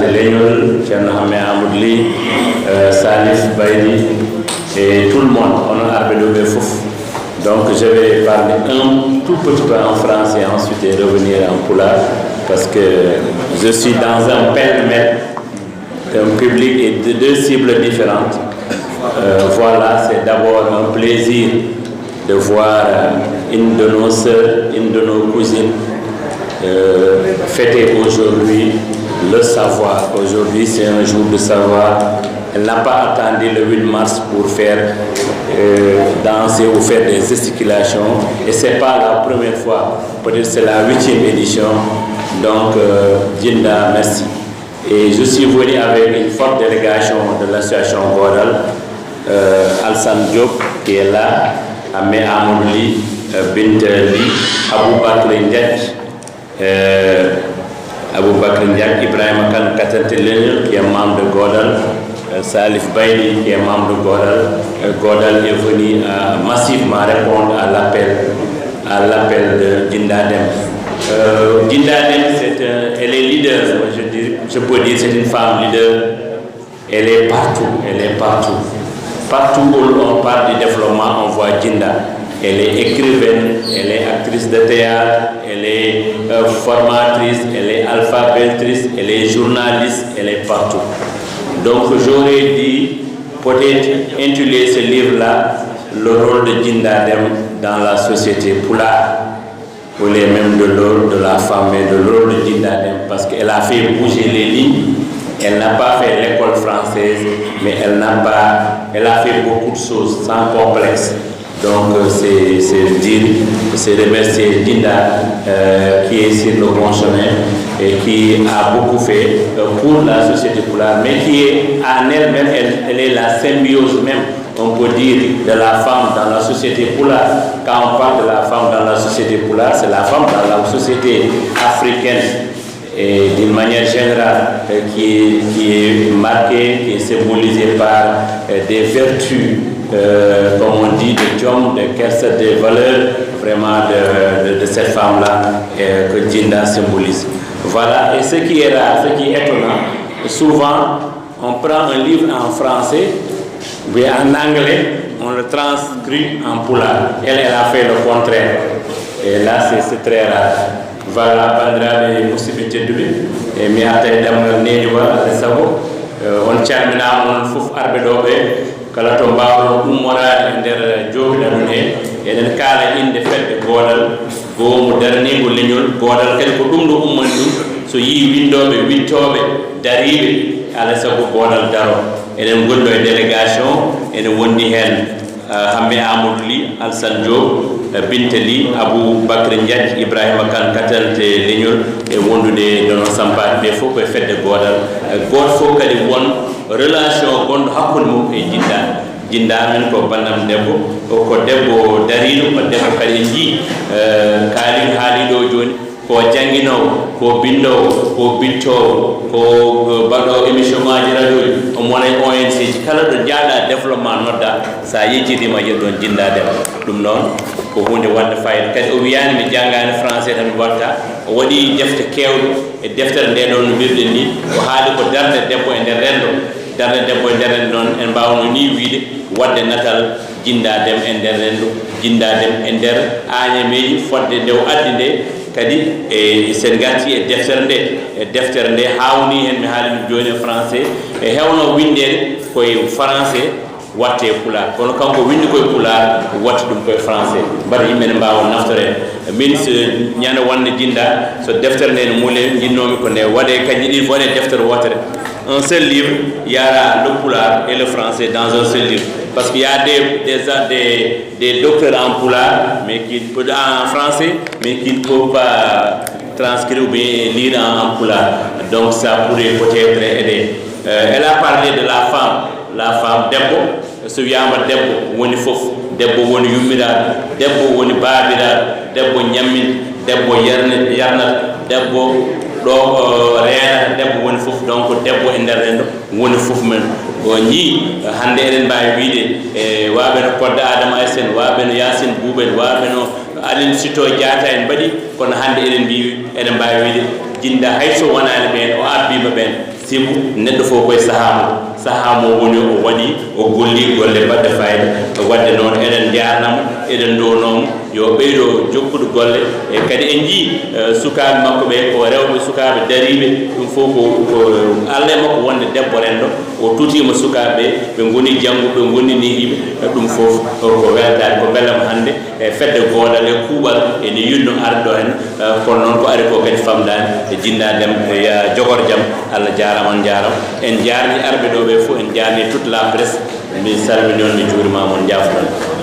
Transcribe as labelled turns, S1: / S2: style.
S1: Katante Legnol, Tchernohamé Amoudli, Salif Baïdi et tout le monde, on a arbelé Fouf. Donc je vais parler un tout petit peu en français et ensuite revenir en pulaar parce que je suis dans un pêle-mêle d'un public et de deux cibles différentes. Voilà, c'est d'abord un plaisir de voir une de nos sœurs, une de nos cousines fêter aujourd'hui le savoir. Aujourd'hui, c'est un jour de savoir. Elle n'a pas attendu le 8 mars pour faire danser ou faire des gesticulations. Et ce n'est pas la première fois. Peut-être c'est la 8e édition. Donc, Djinda, merci. Et je suis venu avec une forte délégation de l'association Godal. Alsan Diop qui est là, Amé Amoudli, Binteli, Aboubakr Ndiaye, Ibrahim Khan Katante Legnol qui est membre de Godal, Salif Baïdi qui est membre de Godal. Godal est venu massivement répondre à l'appel de Djinda Dem. Djinda Dem, elle est leader, je peux dire, c'est une femme leader. Elle est partout. Partout où on parle du développement, on voit Djinda. Elle est écrivaine, elle est actrice de théâtre, elle est formatrice, elle est alphabétrice, elle est journaliste, elle est partout. Donc j'aurais dit peut-être intituler ce livre-là le rôle de Djinda Dem dans la société pulaar, ou les mêmes de l'ordre de la femme et de l'ordre de Djinda Dem, parce qu'elle a fait bouger les lignes. Elle n'a pas fait l'école française, mais elle a fait beaucoup de choses sans complexe. Donc c'est remercier Djinda qui est sur le bon chemin et qui a beaucoup fait pour la société pulaar, mais qui est en elle-même, elle est la symbiose même, on peut dire, de la femme dans la société pulaar. Quand on parle de la femme dans la société pulaar, c'est la femme dans la société africaine. Et d'une manière générale, qui est marquée, qui est symbolisée par des vertus, comme on dit, de Djom, de Kersa, des valeurs vraiment de cette femme-là que Djinda symbolise. Voilà, et ce qui est rare, ce qui est étonnant, souvent on prend un livre en français, mais en anglais, on le transcrit en pulaar. Elle a fait le contraire. Et là, c'est très rare. Voilà, bandiraɓe musidɓe tedduɓe e mi arta e ɗemgal neeñowa alay sago on calminama on fof arɓe ɗo ɓe kala to mbawɗo ummorade e nder jooɗiɗa he eɗen kaala inde fedde Godal goomu daranigo leñol Godal kadi ko ɗum ɗo ummani ɗum so yii windoɓe wittoɓe dariɓe alay sago Godal daro. Eɗen gonɗo e délégation ene wondi hen Hammé Amadou Ly, Alsan Diop, Binteli, Aboubakr Ndiaye, Ibrahim Khan Katante Legnol e wondude dono sampaade ɓe fof koye fedde Godal. Goto fof kadi won relation gonɗo hakkude mum e Djinda men ko bannam debbo, ko debbo dariɗo, ko debbo kadi en jii kaaliɗo haaliɗo joni ko jannginowo, ko bindowo, ko bittowo, ko baɗɗo émission ngaji radio ji, omo wona e ONG ji, kala ɗo jaaɗa développement nodda sa yejjitima yeɗ ɗon Djinda Dem. Ɗum noon ko hunde wadde fayida. Kadi o wiyani mi janngani français tan mi watta, o waɗi defte kewɗe e deftere nde ɗon no mbirɗen ni o haali ko darde debbo e nder renndo. Darde debbo e nder renndo noon en mbawno ni wiide wadde natal Djinda Dem e nder renndo, Djinda Dem e nder Agname fodde nde o addi nde kadi e sen ganti e deftere nde hawni hen mi haali joni e français e hewno windede koye français watte pulaar, kono kanko windi koye pulaar watta ɗum koye français mbaɗa yimɓe ne mbawa naftore. Min so ñande wonde Djinda so deftere nde ne muule jinnomi ko nde waɗe kañƴi ɗiɗi fof waɗe deftere wotere. Un seul livre, il y a le pulaar et le français dans un seul livre. Parce qu'il y a des docteurs en pulaar, mais en français, mais qui ne peuvent pas transcrire ou bien lire en pulaar. Donc ça pourrait peut-être aider. Elle a parlé de la femme debbo, so wiyama debbo woni fof, debbo woni yummiraɗo, debbo woni baabiraɗo, debbo ñammin, debbo yarnata, debbo ɗo reena, debbo woni fof. Donc debbo e nder renndo woni fof men o ñii hannde eɗen mbawi wiide e waɓe no Podde Adama Aissé en, waɓe no Yacine Bouba en, waɓe no Aline Sito Diatta en mbaɗi, kono hannde eɗen mbawi wiide Djinda hayso wonani ɓen o abbima ɓen sibu neɗɗo fof koye sahaa mo woni o waɗi o golli golle baɗɗe fayida wadde noon eɗen jarnamo eɗen donnomo yo ɓeydo jokkude golle e kadi en jii sukaɓe makko ɓe ko rewɓe sukaɓe dariɓe ɗum fof ko Allah e makko wonde debbo rendo o tutima sukaɓe ɓe goni jangguɓe ɓe goni nihiɓe ɗum fof ko weltade ko bellama hannde e fedde goodal e kuuɓal ene yinno arde ɗo hen kono noon ko ari ko kadi famdani e jinnadem e jogor jaam Allah jarama on jarama en jarni arɓe ɗo ɓe fof en jarni toute la presse mi salmini on mi juurima mon jaafoɗon